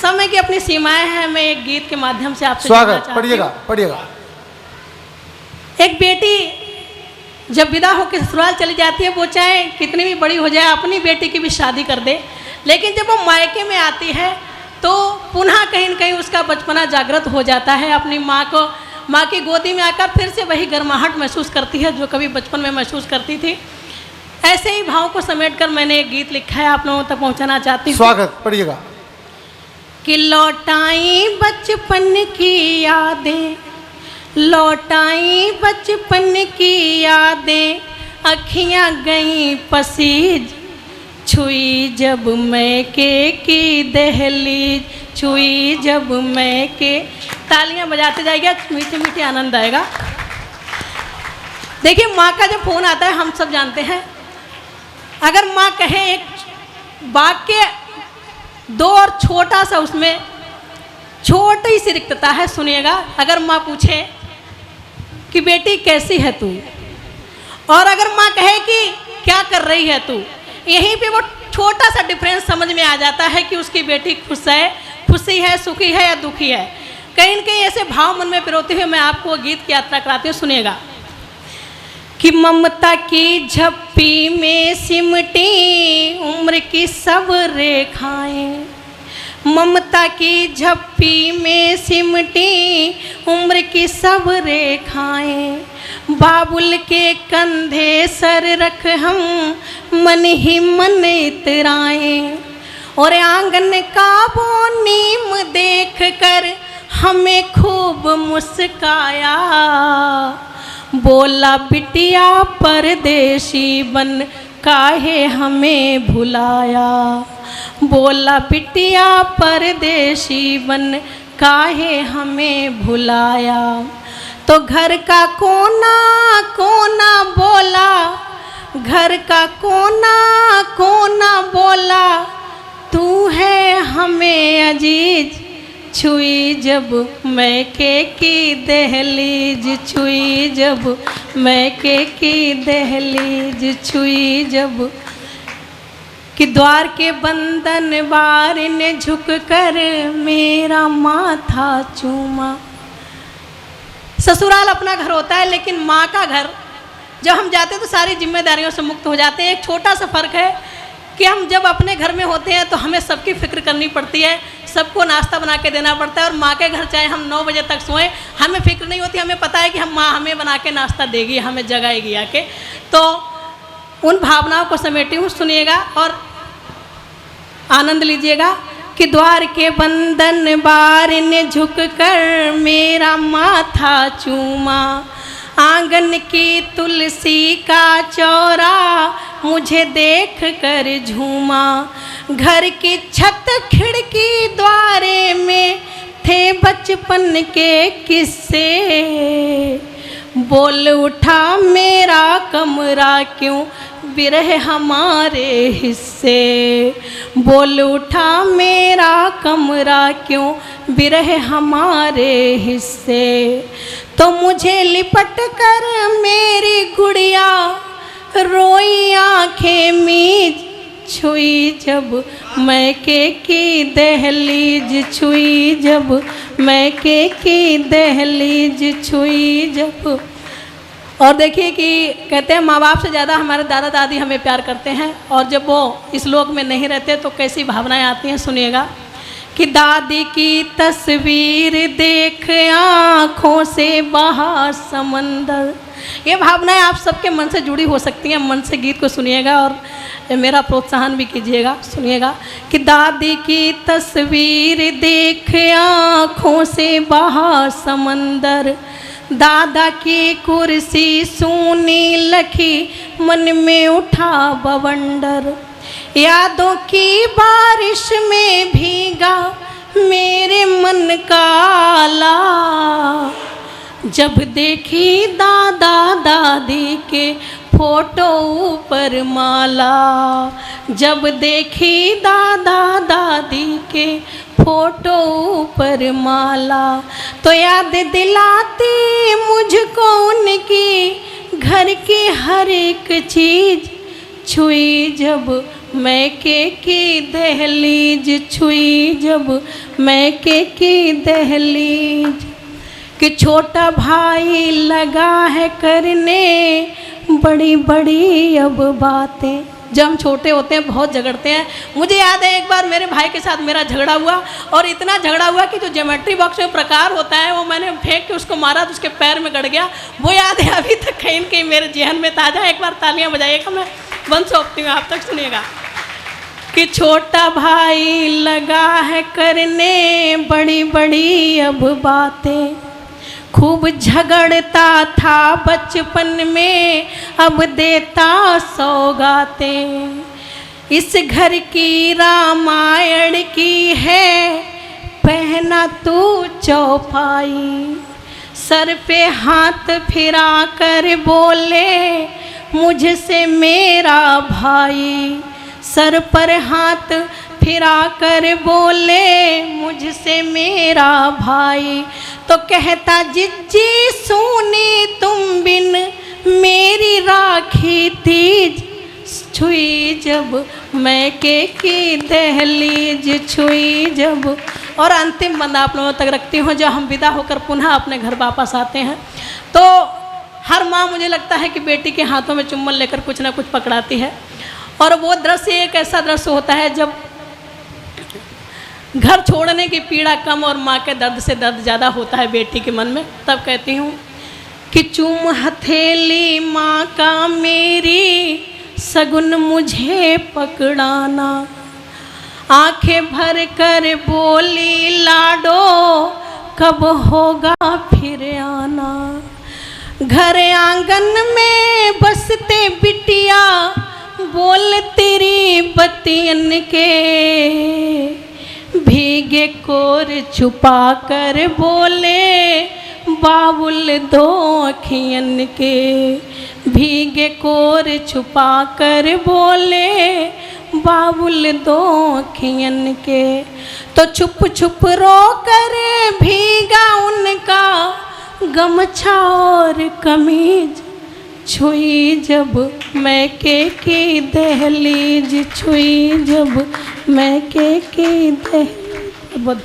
समय की अपनी सीमाएं हैं। मैं एक गीत के माध्यम से आपसे स्वागत, पढ़िएगा। एक बेटी जब विदा होकर ससुराल चली जाती है, वो चाहे कितनी भी बड़ी हो जाए अपनी बेटी की भी शादी कर दे, लेकिन जब वो मायके में आती है तो पुनः कहीं न कहीं उसका बचपना जागृत हो जाता है। अपनी माँ की गोदी में आकर फिर से वही गर्माहट महसूस करती है जो कभी बचपन में महसूस करती थी। ऐसे ही भाव को समेटकर मैंने एक गीत लिखा है, आप लोगों तक पहुंचाना चाहती हूँ। स्वागत, पढ़िएगा। कि लौटाई बचपन की यादें, लौटाई बचपन की यादें, अखियाँ गईं पसीज, छुई जब मैके की दहलीज, छुई जब मैके। तालियां बजाते जाइएगा, मीठे मीठे आनंद आएगा। देखिए, माँ का जब फोन आता है हम सब जानते हैं, अगर माँ कहे एक वाक्य दो और छोटा सा उसमें छोटी सी रिक्तता है, सुनिएगा। अगर माँ पूछे कि बेटी कैसी है तू, और अगर माँ कहे कि क्या कर रही है तू, यहीं पे वो छोटा सा डिफरेंस समझ में आ जाता है कि उसकी बेटी खुशी है, सुखी है या दुखी है। कहीं न कहीं ऐसे भाव मन में पिरोते हुए मैं आपको गीत की यात्रा कराती हूँ, सुनिएगा। कि ममता की झप्पी में सिमटी उम्र की सब रेखाएं, ममता की झप्पी में सिमटी उम्र की सब रेखाएं, बाबुल के कंधे सर रख हम मन ही मन इतराएं, और आंगन का वो नीम देख कर हमें खूब मुस्काया, बोला बिटिया परदेशी बन काहे हमें भुलाया, बोला बिटिया परदेशी बन काहे हमें भुलाया। तो घर का कोना कोना बोला, घर का कोना कोना बोला, तू है हमें अजीज, छुई जब मैके की दहलीज, छुई जब मैके की दहलीज, छुई जब। कि द्वार के बंधन बार ने झुक कर मेरा माथा चूमा। ससुराल अपना घर होता है, लेकिन माँ का घर जब हम जाते हैं तो सारी जिम्मेदारियों से मुक्त हो जाते हैं। एक छोटा सा फर्क है कि हम जब अपने घर में होते हैं तो हमें सबकी फिक्र करनी पड़ती है, सबको नाश्ता बना के देना पड़ता है। और माँ के घर चाहे हम 9 बजे तक सोएं, हमें फिक्र नहीं होती, हमें पता है कि हम माँ हमें बना के नाश्ता देगी, हमें जगाएगी आके। तो उन भावनाओं को समेटी हूँ, सुनिएगा और आनंद लीजिएगा। कि द्वार के बंधन बार ने झुक कर मेरा माथा चूमा, आंगन की तुलसी का चौरा मुझे देख कर झूमा, घर की छत खिड़की द्वारे में थे बचपन के किस्से, बोल उठा मेरा कमरा क्यों बिरह हमारे हिस्से, बोल उठा मेरा कमरा क्यों बिरह हमारे हिस्से। तो मुझे लिपट कर मेरी गुड़िया रोई आंखें मीज, छुई जब मैके की दहलीज, छुई जब मैके की दहलीज, छुई जब। और देखिए कि कहते हैं माँ बाप से ज़्यादा हमारे दादा दादी हमें प्यार करते हैं, और जब वो इस लोक में नहीं रहते तो कैसी भावनाएं आती हैं, सुनिएगा। कि दादी की तस्वीर देख आँखों से बहा समंदर। ये भावनाएं आप सबके मन से जुड़ी हो सकती हैं, मन से गीत को सुनिएगा और मेरा प्रोत्साहन भी कीजिएगा, सुनिएगा। कि दादी की तस्वीर देख आँखों से बहा समंदर, दादा की कुर्सी सूनी लखी मन में उठा बवंडर, यादों की बारिश में भीगा मेरे मन का आला, जब देखी दादा दादी के फोटो ऊपर माला, जब देखी दादा दादी के फोटो ऊपर माला, तो याद दिलाती मुझको उनकी घर की हर एक चीज, छुई जब मैके की दहलीज छुई जब मैके की दहलीज, कि छोटा भाई लगा है करने बड़ी बड़ी अब बातें। जब हम छोटे होते हैं बहुत झगड़ते हैं। मुझे याद है एक बार मेरे भाई के साथ मेरा झगड़ा हुआ, और इतना झगड़ा हुआ कि जो ज्योमेट्री बॉक्स में प्रकार होता है वो मैंने फेंक के उसको मारा तो उसके पैर में गड़ गया। वो याद है अभी तक कहीं न कहीं मेरे जेहन में ताज़ा। एक बार तालियां बजाइएगा, मैं वन सौंपती हूँ, आप तक सुनिएगा। कि छोटा भाई लगा है करने बड़ी बड़ी अब बातें, खूब झगड़ता था बचपन में अब देता सौगातें। इस घर की रामायण की है पहना तू चौपाई, सर पे हाथ फिरा कर बोले मुझसे मेरा भाई, सर पर हाथ फिरा कर बोले मुझसे मेरा भाई। तो कहता जिज्जी सुनी तुम बिन मेरी राखी तीज छुई जब मैके की दहलीज छुई जब। और अंतिम बंद आप लोगों तक रखती हूँ। जब हम विदा होकर पुनः अपने घर वापस आते हैं तो हर माँ मुझे लगता है कि बेटी के हाथों में चुम्बन लेकर कुछ ना कुछ पकड़ाती है, और वो दृश्य एक ऐसा दृश्य होता है जब घर छोड़ने की पीड़ा कम और माँ के दर्द से दर्द ज़्यादा होता है बेटी के मन में। तब कहती हूँ कि चूम हथेली माँ का मेरी सगुन मुझे पकड़ाना, आंखें भर कर बोली लाडो कब होगा फिर आना। घर आंगन में बसते बिटिया बोल तेरी बतियन के, भीगे कोर छुपा कर बोले बाबुल दो अखियन के, भीगे कोर छुपा कर बोले बाबुल दो अखियन के। तो छुप छुप रो कर भीगा उनका गमछा और कमीज छुई जब मैके की दहलीज छुई जब मैके की दहलीज।